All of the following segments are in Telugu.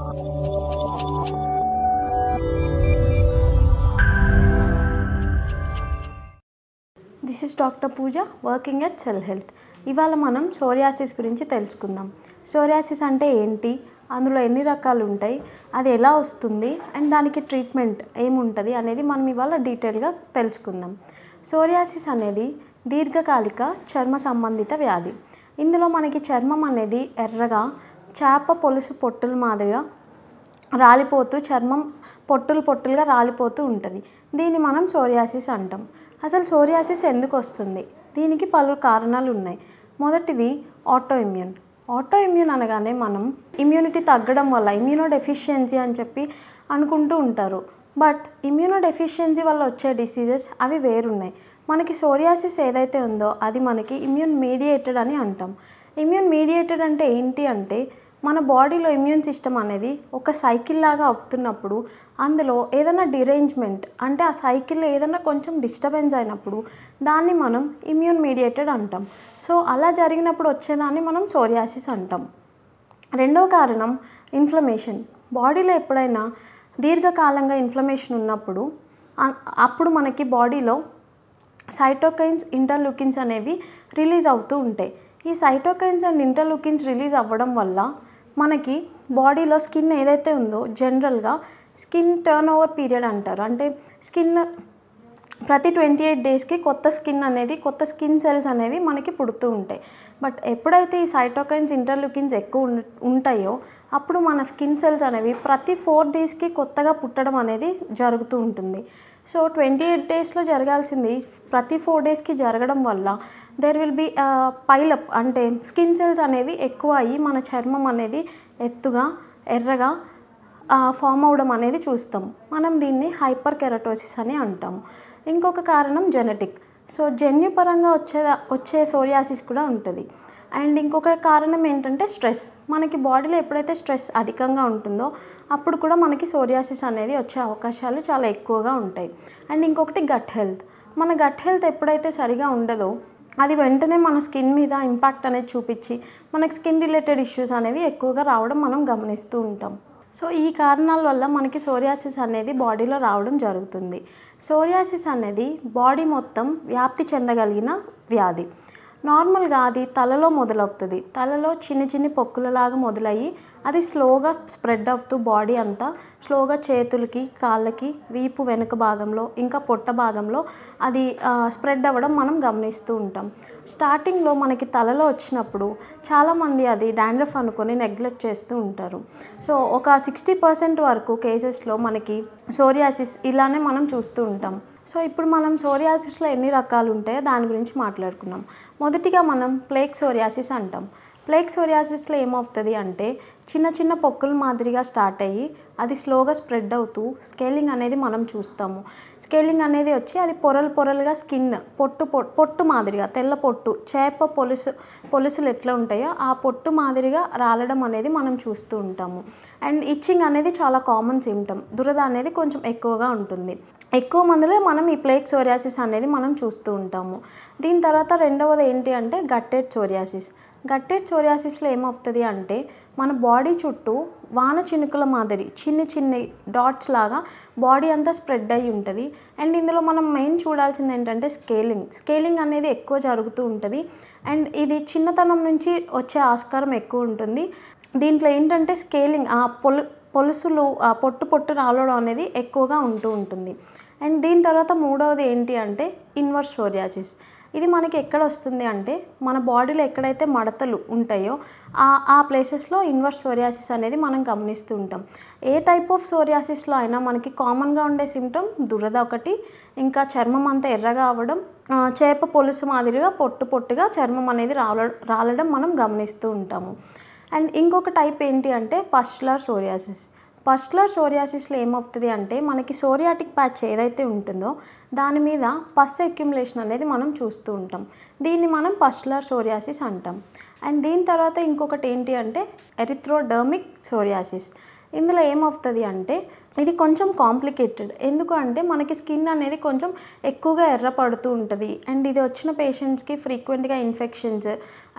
This is doctor Pooja working at cell health. ఇవాళ మనం సోరియాసిస్ గురించి తెలుసుకుందాం. సోరియాసిస్ అంటే ఏంటి, అందులో ఎన్ని రకాలు ఉంటాయి, అది ఎలా వస్తుంది అండ్ దానికి ట్రీట్మెంట్ ఏముంటుంది అనేది మనం ఇవాళ డీటెయిల్గా తెలుసుకుందాం. సోరియాసిస్ అనేది దీర్ఘకాలిక చర్మ సంబంధిత వ్యాధి. ఇందులో మనకి చర్మం అనేది ఎర్రగా చేప పొలుసు పొట్టుల మాదిరిగా రాలిపోతూ చర్మం పొట్టులుగా రాలిపోతూ ఉంటుంది. దీన్ని మనం సోరియాసిస్ అంటాం. అసలు సోరియాసిస్ ఎందుకు వస్తుంది? దీనికి పలు కారణాలు ఉన్నాయి. మొదటిది ఆటో ఇమ్యూన్ అనగానే మనం ఇమ్యూనిటీ తగ్గడం వల్ల ఇమ్యూనోడెఫిషియన్సీ అని చెప్పి అనుకుంటూ ఉంటారు. బట్ ఇమ్యూనోడెఫిషియన్సీ వల్ల వచ్చే డిసీజెస్ అవి వేరున్నాయి. మనకి సోరియాసిస్ ఏదైతే ఉందో అది మనకి ఇమ్యూన్ మీడియేటెడ్ అని అంటాం. ఇమ్యూన్ మీడియేటెడ్ అంటే ఏంటి అంటే మన బాడీలో ఇమ్యూన్ సిస్టమ్ అనేది ఒక సైకిల్ లాగా అవుతున్నప్పుడు అందులో ఏదైనా డిరేంజ్మెంట్ అంటే ఆ సైకిల్లో ఏదైనా కొంచెం డిస్టర్బెన్స్ అయినప్పుడు దాన్ని మనం ఇమ్యూన్ మీడియేటెడ్ అంటాం. సో అలా జరిగినప్పుడు వచ్చేదాన్ని మనం సోరియాసిస్ అంటాం. రెండవ కారణం ఇన్ఫ్లమేషన్. బాడీలో ఎప్పుడైనా దీర్ఘకాలంగా ఇన్ఫ్లమేషన్ ఉన్నప్పుడు అప్పుడు మనకి బాడీలో సైటోకైన్స్, ఇంటర్లూకిన్స్ అనేవి రిలీజ్ అవుతూ ఉంటాయి. ఈ సైటోకైన్స్ అండ్ ఇంటర్లూకిన్స్ రిలీజ్ అవ్వడం వల్ల మనకి బాడీలో స్కిన్ ఏదైతే ఉందో జనరల్గా స్కిన్ టర్న్ ఓవర్ పీరియడ్ అంటారు. అంటే స్కిన్ ప్రతి 28 డేస్కి కొత్త స్కిన్ సెల్స్ అనేవి మనకి పుడుతూ ఉంటాయి. బట్ ఎప్పుడైతే ఈ సైటోకైన్స్, ఇంటర్లూకిన్స్ ఎక్కువ ఉంటాయో అప్పుడు మన స్కిన్ సెల్స్ అనేవి ప్రతి 4 డేస్కి కొత్తగా పుట్టడం అనేది జరుగుతూ ఉంటుంది. సో 28 డేస్లో జరగాల్సింది ప్రతి 4 డేస్కి జరగడం వల్ల దేర్ విల్ బి పైలప్ అంటే స్కిన్ సెల్స్ అనేవి ఎక్కువ అయ్యి మన చర్మం అనేది ఎత్తుగా ఎర్రగా ఫామ్ అవడం అనేది చూస్తాం. మనం దీన్ని హైపర్ కెరటోసిస్ అని అంటాము. ఇంకొక కారణం జెనెటిక్. సో జన్యుపరంగా వచ్చే సోరియాసిస్ కూడా ఉంటుంది. అండ్ ఇంకొక కారణం ఏంటంటే స్ట్రెస్. మనకి బాడీలో ఎప్పుడైతే స్ట్రెస్ అధికంగా ఉంటుందో అప్పుడు కూడా మనకి సోరియాసిస్ అనేది వచ్చే అవకాశాలు చాలా ఎక్కువగా ఉంటాయి. అండ్ ఇంకొకటి గట్ హెల్త్. మన గట్ హెల్త్ ఎప్పుడైతే సరిగా ఉండదో అది వెంటనే మన స్కిన్ మీద ఇంపాక్ట్ అనేది చూపించి మనకి స్కిన్ రిలేటెడ్ ఇష్యూస్ అనేవి ఎక్కువగా రావడం మనం గమనిస్తూ ఉంటాం. సో ఈ కారణాల వల్ల మనకి సోరియాసిస్ అనేది బాడీలో రావడం జరుగుతుంది. సోరియాసిస్ అనేది బాడీ మొత్తం వ్యాప్తి చెందగలిగిన వ్యాధి. నార్మల్గా అది తలలో మొదలవుతుంది. తలలో చిన్న పొక్కులలాగా మొదలయ్యి అది స్లోగా స్ప్రెడ్ అవుతూ బాడీ అంతా స్లోగా చేతులకి, కాళ్ళకి, వీపు వెనుక భాగంలో, ఇంకా పొట్ట భాగంలో అది స్ప్రెడ్ అవ్వడం మనం గమనిస్తూ ఉంటాం. స్టార్టింగ్లో మనకి తలలో వచ్చినప్పుడు చాలామంది అది డాండ్రఫ్ అనుకొని నెగ్లెక్ట్ చేస్తూ ఉంటారు. సో ఒక 60% వరకు కేసెస్లో మనకి సోరియాసిస్ ఇలానే మనం చూస్తూ ఉంటాం. సో ఇప్పుడు మనం సోరియాసిస్లో ఎన్ని రకాలు ఉంటాయో దాని గురించి మాట్లాడుకున్నాం. మొదటిగా మనం ప్లేక్ సోరియాసిస్ అంటాం. ప్లేక్ సోరియాసిస్లో ఏమవుతుంది అంటే చిన్న పొక్కుల మాదిరిగా స్టార్ట్ అయ్యి అది స్లోగా స్ప్రెడ్ అవుతూ స్కేలింగ్ అనేది మనం చూస్తాము. స్కేలింగ్ అనేది వచ్చి అది పొరలుగా స్కిన్ పొట్టు మాదిరిగా తెల్ల పొట్టు చేప పొలుసులు ఎట్లా ఉంటాయో ఆ పొట్టు మాదిరిగా రాలడం అనేది మనం చూస్తూ ఉంటాము. అండ్ ఇచ్చింగ్ అనేది చాలా కామన్ సిమ్టమ్. దురద అనేది కొంచెం ఎక్కువగా ఉంటుంది. ఎక్కువ మందిలో మనం ఈ ప్లేక్ సోరియాసిస్ అనేది మనం చూస్తూ ఉంటాము. దీని తర్వాత రెండవది ఏంటి అంటే గట్టెడ్ సోరియాసిస్. గట్టెడ్ సోరియాసిస్లో ఏమవుతుంది అంటే మన బాడీ చుట్టూ వాన చినుకుల మాదిరి చిన్న డాట్స్ లాగా బాడీ అంతా స్ప్రెడ్ అయ్యి ఉంటుంది. అండ్ ఇందులో మనం మెయిన్ చూడాల్సింది ఏంటంటే స్కేలింగ్ అనేది ఎక్కువ జరుగుతూ ఉంటుంది. అండ్ ఇది చిన్నతనం నుంచి వచ్చే ఆస్కారం ఎక్కువ ఉంటుంది. దీంట్లో ఏంటంటే స్కేలింగ్ పొలుసులు పొట్టు రాలడం అనేది ఎక్కువగా ఉంటుంది. అండ్ దీని తర్వాత మూడవది ఏంటి అంటే ఇన్వర్స్ సోరియాసిస్. ఇది మనకి ఎక్కడ వస్తుంది అంటే మన బాడీలో ఎక్కడైతే మడతలు ఉంటాయో ఆ ప్లేసెస్లో ఇన్వర్స్ సోరియాసిస్ అనేది మనం గమనిస్తూ ఉంటాం. ఏ టైప్ ఆఫ్ సోరియాసిస్లో అయినా మనకి కామన్గా ఉండే సిమ్టమ్ దురద ఒకటి, ఇంకా చర్మం అంతా ఎర్రగా అవ్వడం, చేప పొలుసు మాదిరిగా పొట్టుగా చర్మం అనేది రాలడం మనం గమనిస్తూ ఉంటాము. అండ్ ఇంకొక టైప్ ఏంటి అంటే పస్టులర్ సోరియాసిస్. పస్టులర్ సోరియాసిస్లో ఏమవుతుంది అంటే మనకి సోరియాటిక్ ప్యాచ్ ఏదైతే ఉంటుందో దాని మీద పస్ అక్యుములేషన్ అనేది మనం చూస్తూ ఉంటాం. దీన్ని మనం పస్టులర్ సోరియాసిస్ అంటాం. అండ్ దీని తర్వాత ఇంకొకటి ఏంటి అంటే ఎరిథ్రోడర్మిక్ సోరియాసిస్. ఇందులో ఏమవుతుంది అంటే ఇది కొంచెం కాంప్లికేటెడ్. ఎందుకు అంటే మనకి స్కిన్ అనేది కొంచెం ఎక్కువగా ఎర్రపడుతూ ఉంటుంది. అండ్ ఇది వచ్చిన పేషెంట్స్కి ఫ్రీక్వెంట్గా ఇన్ఫెక్షన్స్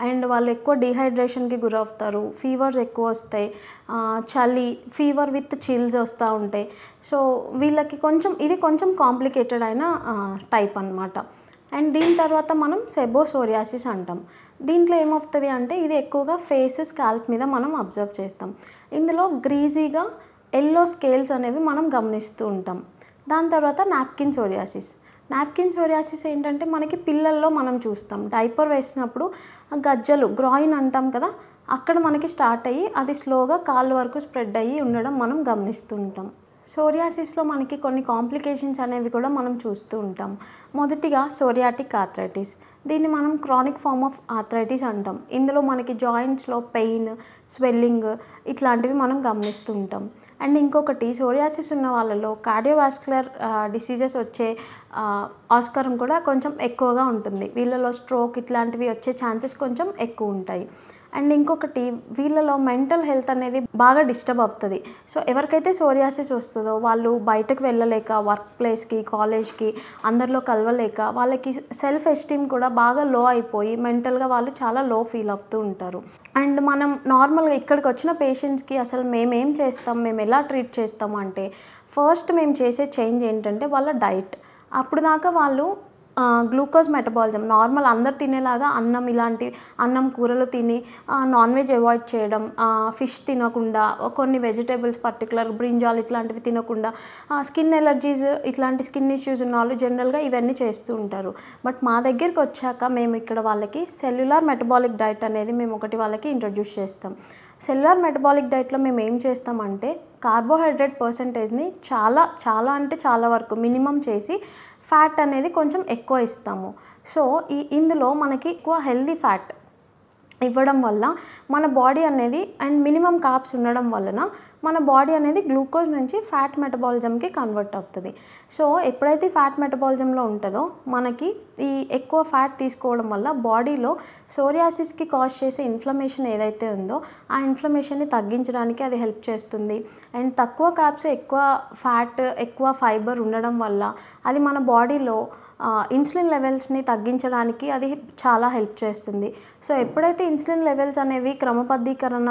అండ్ వాళ్ళు ఎక్కువ డీహైడ్రేషన్కి గురవుతారు, ఫీవర్స్ ఎక్కువ వస్తాయి, చలి, ఫీవర్ విత్ చిల్స్ వస్తూ ఉంటాయి. సో వీళ్ళకి ఇది కొంచెం కాంప్లికేటెడ్ అయిన టైప్ అనమాట. అండ్ దీని తర్వాత మనం సెబోసోరియాసిస్ అంటాం. దీంట్లో ఏమవుతుంది అంటే ఇది ఎక్కువగా ఫేస్, స్కాల్ప్ మీద మనం అబ్జర్వ్ చేస్తాం. ఇందులో గ్రీజీగా ఎల్లో స్కేల్స్ అనేవి మనం గమనిస్తూ ఉంటాం. దాని తర్వాత నాప్కిన్ సోరియాసిస్ ఏంటంటే మనకి పిల్లల్లో మనం చూస్తాం. డైపర్ వేసినప్పుడు గజ్జలు, గ్రాయిన్ అంటాం కదా, అక్కడ మనకి స్టార్ట్ అయ్యి అది స్లోగా కాళ్ళ వరకు స్ప్రెడ్ అయ్యి ఉండడం మనం గమనిస్తూ ఉంటాం. సోరియాసిస్లో మనకి కొన్ని కాంప్లికేషన్స్ అనేవి కూడా మనం చూస్తూ ఉంటాం. మొదటిగా సోరియాటిక్ ఆర్థరైటిస్. దీన్ని మనం క్రానిక్ ఫార్మ్ ఆఫ్ ఆర్థరైటిస్ అంటాం. ఇందులో మనకి జాయింట్స్లో పెయిన్, స్వెల్లింగ్ ఇట్లాంటివి మనం గమనిస్తూ ఉంటాం. అండ్ ఇంకొకటి సోరియాసిస్ ఉన్న వాళ్ళలో కార్డియోవాస్కులర్ డిసీజెస్ వచ్చే ఆస్కారం కూడా కొంచెం ఎక్కువగా ఉంటుంది. వీళ్ళలో స్ట్రోక్ ఇట్లాంటివి వచ్చే ఛాన్సెస్ కొంచెం ఎక్కువ ఉంటాయి. అండ్ ఇంకొకటి వీళ్ళలో మెంటల్ హెల్త్ అనేది బాగా డిస్టర్బ్ అవుతుంది. సో ఎవరికైతే సోరియాసిస్ వస్తుందో వాళ్ళు బయటకు వెళ్ళలేక, వర్క్ ప్లేస్కి, కాలేజ్కి అందరిలో కలవలేక వాళ్ళకి సెల్ఫ్ ఎస్టీమ్ కూడా బాగా లో అయిపోయి మెంటల్గా వాళ్ళు చాలా లో ఫీల్ అవుతూ ఉంటారు. అండ్ మనం నార్మల్గా ఇక్కడికి వచ్చిన పేషెంట్స్కి అసలు మేమేం చేస్తాం, మేము ఎలా ట్రీట్ చేస్తాం అంటే ఫస్ట్ మేము చేసే చేంజ్ ఏంటంటే వాళ్ళ డైట్. అప్పుడు దాకా వాళ్ళు గ్లూకోజ్ మెటబాలిజం నార్మల్ అందరు తినేలాగా అన్నం కూరలు తిని నాన్ వెజ్ అవాయిడ్ చేయడం, ఫిష్ తినకుండా, కొన్ని వెజిటేబుల్స్ పర్టికులర్ బ్రింజాల్ ఇట్లాంటివి తినకుండా, స్కిన్ ఎలర్జీస్ ఇట్లాంటి స్కిన్ ఇష్యూస్ ఉన్న వాళ్ళు జనరల్గా ఇవన్నీ చేస్తూ ఉంటారు. బట్ మా దగ్గరికి వచ్చాక మేము ఇక్కడ వాళ్ళకి సెల్యులార్ మెటబాలిక్ డైట్ అనేది మేము ఒకటి వాళ్ళకి ఇంట్రడ్యూస్ చేస్తాం. సెల్యులార్ మెటబాలిక్ డైట్లో మేము ఏం చేస్తామంటే కార్బోహైడ్రేట్ పర్సంటేజ్ని చాలా వరకు మినిమం చేసి ఫ్యాట్ అనేది కొంచెం ఎక్కువ ఇస్తాము. సో ఇందులో మనకి ఎక్కువ హెల్దీ ఫ్యాట్ ఇవ్వడం వల్ల మన బాడీ అనేది అండ్ మినిమం కార్బ్స్ ఉండడం వలన మన బాడీ అనేది గ్లూకోజ్ నుంచి ఫ్యాట్ మెటబాలిజంకి కన్వర్ట్ అవుతుంది. సో ఎప్పుడైతే ఫ్యాట్ మెటబాలిజంలో ఉంటుందో మనకి ఈ ఎక్కువ ఫ్యాట్ తీసుకోవడం వల్ల బాడీలో సోరియాసిస్కి కాజ్ చేసే ఇన్ఫ్లమేషన్ ఏదైతే ఉందో ఆ ఇన్ఫ్లమేషన్ని తగ్గించడానికి అది హెల్ప్ చేస్తుంది. అండ్ తక్కువ కార్బ్స్, ఎక్కువ ఫ్యాట్, ఎక్కువ ఫైబర్ ఉండడం వల్ల అది మన బాడీలో ఇన్సులిన్ లెవెల్స్ని తగ్గించడానికి అది చాలా హెల్ప్ చేస్తుంది. సో ఎప్పుడైతే ఇన్సులిన్ లెవెల్స్ అనేవి క్రమబద్ధీకరణ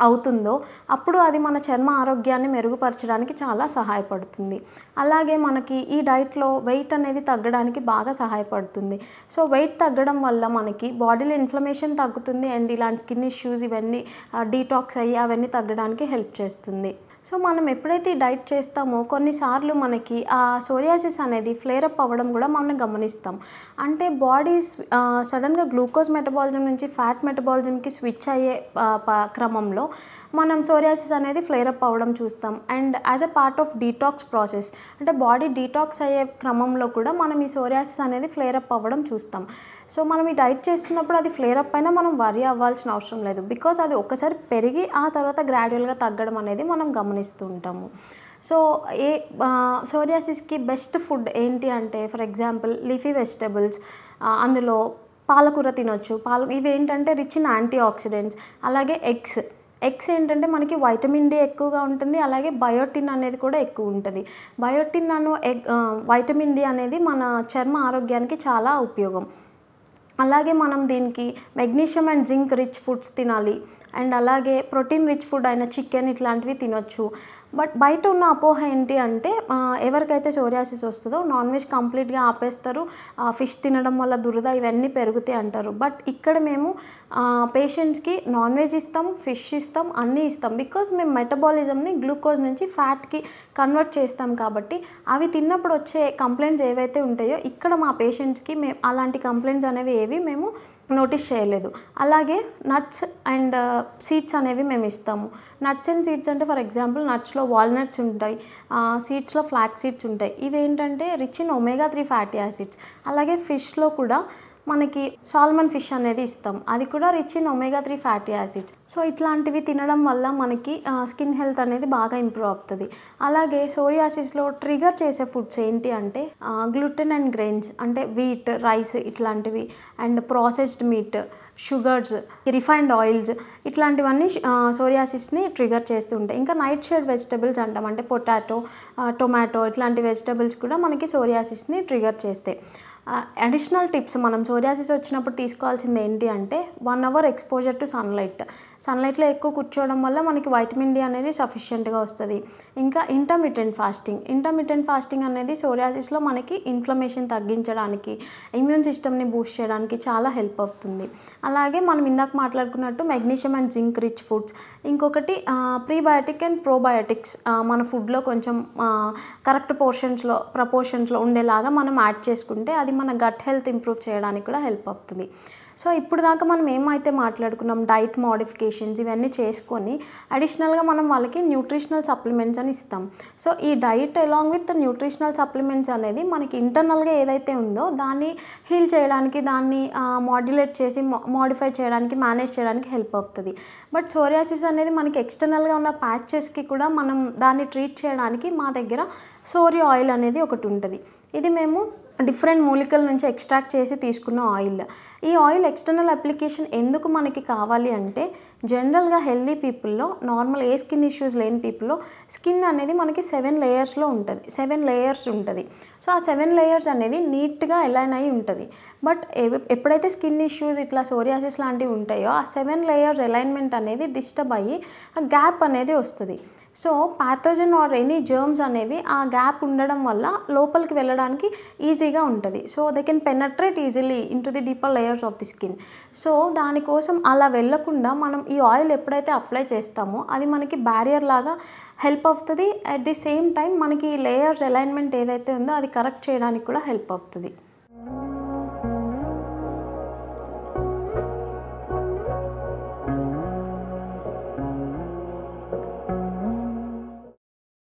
అవుతుందో అప్పుడు అది మన చర్మ ఆరోగ్యాన్ని మెరుగుపరచడానికి చాలా సహాయపడుతుంది. అలాగే మనకి ఈ డైట్లో వెయిట్ అనేది తగ్గడానికి బాగా సహాయపడుతుంది. సో వెయిట్ తగ్గడం వల్ల మనకి బాడీలో ఇన్ఫ్లమేషన్ తగ్గుతుంది అండ్ ఇలాంటి స్కిన్ ఇష్యూస్ ఇవన్నీ డీటాక్స్ అయ్యి అవన్నీ తగ్గడానికి హెల్ప్ చేస్తుంది. సో మనం ఎప్పుడైతే ఈ డైట్ చేస్తామో కొన్నిసార్లు మనకి ఆ సోరియాసిస్ అనేది ఫ్లేరప్ అవ్వడం కూడా మనం గమనిస్తాం. అంటే బాడీ సడన్గా గ్లూకోజ్ మెటబాలిజం నుంచి ఫ్యాట్ మెటబాలిజంకి స్విచ్ అయ్యే క్రమంలో మనం సోరియాసిస్ అనేది ఫ్లేరప్ అవ్వడం చూస్తాం. And as a part of detox process అంటే బాడీ డీటాక్స్ అయ్యే క్రమంలో కూడా మనం ఈ సోరియాసిస్ అనేది ఫ్లేరప్ అవ్వడం చూస్తాం. సో మనం ఈ డైట్ చేస్తున్నప్పుడు అది ఫ్లేరప్ అయినా మనం వరీ అవ్వాల్సిన అవసరం లేదు. బికాజ్ అది ఒకసారి పెరిగి ఆ తర్వాత గ్రాడ్యువల్గా తగ్గడం అనేది మనం గమనిస్తూ ఉంటాము. సో సోరియాసిస్కి బెస్ట్ ఫుడ్ ఏంటి అంటే ఫర్ ఎగ్జాంపుల్ లీఫీ వెజిటబుల్స్, అందులో పాలకూర తినొచ్చు. ఇవి ఏంటంటే రిచ్ ఇన్ యాంటీ ఆక్సిడెంట్స్. అలాగే ఎగ్స్ ఏంటంటే మనకి వైటమిన్ డి ఎక్కువగా ఉంటుంది, అలాగే బయోటిన్ అనేది కూడా ఎక్కువ ఉంటుంది. బయోటిన్ వైటమిన్ డి అనేది మన చర్మ ఆరోగ్యానికి చాలా ఉపయోగం. అలాగే మనం దీనికి magnesium and zinc rich foods తినాలి. అండ్ అలాగే ప్రోటీన్ రిచ్ ఫుడ్ అయిన చికెన్ ఇట్లాంటివి తినొచ్చు. బట్ బయట ఉన్న అపోహ ఏంటి అంటే ఎవరికైతే సోరియాసిస్ వస్తుందో నాన్ వెజ్ కంప్లీట్గా ఆపేస్తారు, ఫిష్ తినడం వల్ల దురద ఇవన్నీ పెరుగుతాయి అంటారు. బట్ ఇక్కడ మేము పేషెంట్స్కి నాన్ వెజ్ ఇస్తాం, ఫిష్ ఇస్తాం, అన్నీ ఇస్తాం. బికాజ్ మేము మెటబాలిజంని గ్లూకోజ్ నుంచి ఫ్యాట్కి కన్వర్ట్ చేస్తాం కాబట్టి అవి తిన్నప్పుడు వచ్చే కంప్లైంట్స్ ఏవైతే ఉంటాయో ఇక్కడ మా పేషెంట్స్కి మేము అలాంటి కంప్లైంట్స్ అనేవి ఏవి మేము నోటీస్ చేయలేదు. అలాగే నట్స్ అండ్ సీడ్స్ అనేవి మేము ఇస్తాము. నట్స్ అండ్ సీడ్స్ అంటే ఫర్ ఎగ్జాంపుల్ నట్స్లో వాల్నట్స్ ఉంటాయి, సీడ్స్లో ఫ్లాక్స్ సీడ్స్ ఉంటాయి. ఇవి ఏంటంటే rich in omega-3 fatty acids. అలాగే ఫిష్లో కూడా మనకి సాల్మన్ ఫిష్ అనేది ఇస్తాం, అది కూడా rich in omega-3 fatty acids. So ఇట్లాంటివి తినడం వల్ల మనకి స్కిన్ హెల్త్ అనేది బాగా ఇంప్రూవ్ అవుతుంది. అలాగే సోరియాసిస్లో ట్రిగర్ చేసే ఫుడ్స్ ఏంటి అంటే గ్లూటెన్ అండ్ గ్రెయిన్స్ అంటే వీట్, రైస్ ఇట్లాంటివి, and processed meet, sugars, refined oils ఇట్లాంటివన్నీ సోరియాసిస్ని ట్రిగర్ చేస్తూ ఉంటాయి. ఇంకా నైట్ షేడ్ వెజిటబుల్స్ అంటాం, అంటే పొటాటో, టొమాటో ఇట్లాంటి వెజిటబుల్స్ కూడా మనకి సోరియాసిస్ని ట్రిగర్ చేస్తాయి. అడిషనల్ టిప్స్ మనం సోరియాసిస్ వచ్చినప్పుడు తీసుకోవాల్సింది ఏంటి అంటే 1 అవర్ ఎక్స్పోజర్ టు సన్లైట్. సన్లైట్లో ఎక్కువ కూర్చోవడం వల్ల మనకి వైటమిన్ డి అనేది సఫిషియెంట్గా వస్తుంది. ఇంకా ఇంటర్మిటెంట్ ఫాస్టింగ్ అనేది సోరియాసిస్లో మనకి ఇన్ఫ్లమేషన్ తగ్గించడానికి, ఇమ్యూన్ సిస్టమ్ని బూస్ట్ చేయడానికి చాలా హెల్ప్ అవుతుంది. అలాగే మనం ఇందాక మాట్లాడుకున్నట్టు magnesium and zinc rich foods. ఇంకొకటి ప్రీబయోటిక్ అండ్ ప్రోబయోటిక్స్ మన ఫుడ్లో కొంచెం కరెక్ట్ ప్రపోర్షన్స్లో ఉండేలాగా మనం యాడ్ చేసుకుంటే అది మన గట్ హెల్త్ ఇంప్రూవ్ చేయడానికి కూడా హెల్ప్ అవుతుంది. సో ఇప్పుడు దాకా మనం ఏమైతే మాట్లాడుకున్నాం, డైట్ మోడిఫికేషన్స్ ఇవన్నీ చేసుకొని అడిషనల్గా మనం వాళ్ళకి న్యూట్రిషనల్ సప్లిమెంట్స్ అని ఇస్తాం. సో ఈ diet along with nutritional supplements అనేది మనకి ఇంటర్నల్గా ఏదైతే ఉందో దాన్ని హీల్ చేయడానికి, దాన్ని మాడ్యులేట్ చేసి మోడిఫై చేయడానికి, మేనేజ్ చేయడానికి హెల్ప్ అవుతుంది. బట్ సోరియాసిస్ అనేది మనకి ఎక్స్టర్నల్గా ఉన్న ప్యాచెస్కి కూడా మనం దాన్ని ట్రీట్ చేయడానికి మా దగ్గర సోరియా ఆయిల్ అనేది ఒకటి ఉంటుంది. ఇది మేము డిఫరెంట్ మూలికల నుంచి ఎక్స్ట్రాక్ట్ చేసి తీసుకున్న ఆయిల్. ఈ ఆయిల్ ఎక్స్టర్నల్ అప్లికేషన్ ఎందుకు మనకి కావాలి అంటే, జనరల్గా హెల్దీ పీపుల్లో, నార్మల్ ఏ స్కిన్ ఇష్యూస్ లేని పీపుల్లో స్కిన్ అనేది మనకి 7 లేయర్స్లో ఉంటుంది, 7 లేయర్స్ ఉంటుంది. సో ఆ 7 లేయర్స్ అనేది నీట్గా అలైన్ అయి ఉంటుంది. బట్ ఎప్పుడైతే స్కిన్ ఇష్యూస్ ఇట్లా సోరియాసిస్ లాంటివి ఉంటాయో ఆ 7 లేయర్స్ అలైన్మెంట్ అనేది డిస్టర్బ్ అయ్యి ఆ గ్యాప్ అనేది వస్తుంది. So pathogen or any germs అనేవి ఆ గ్యాప్ ఉండడం వల్ల లోపలికి వెళ్ళడానికి ఈజీగా ఉంటుంది. So they can penetrate easily in to the deeper layers of the skin. So దానికోసం అలా వెళ్ళకుండా మనం ఈ ఆయిల్ ఎప్పుడైతే అప్లై చేస్తామో అది మనకి బ్యారియర్ లాగా హెల్ప్ అవుతుంది. అట్ ది సేమ్ టైం మనకి లేయర్స్ అలైన్మెంట్ ఏదైతే ఉందో అది కరెక్ట్ చేయడానికి కూడా హెల్ప్ అవుతుంది.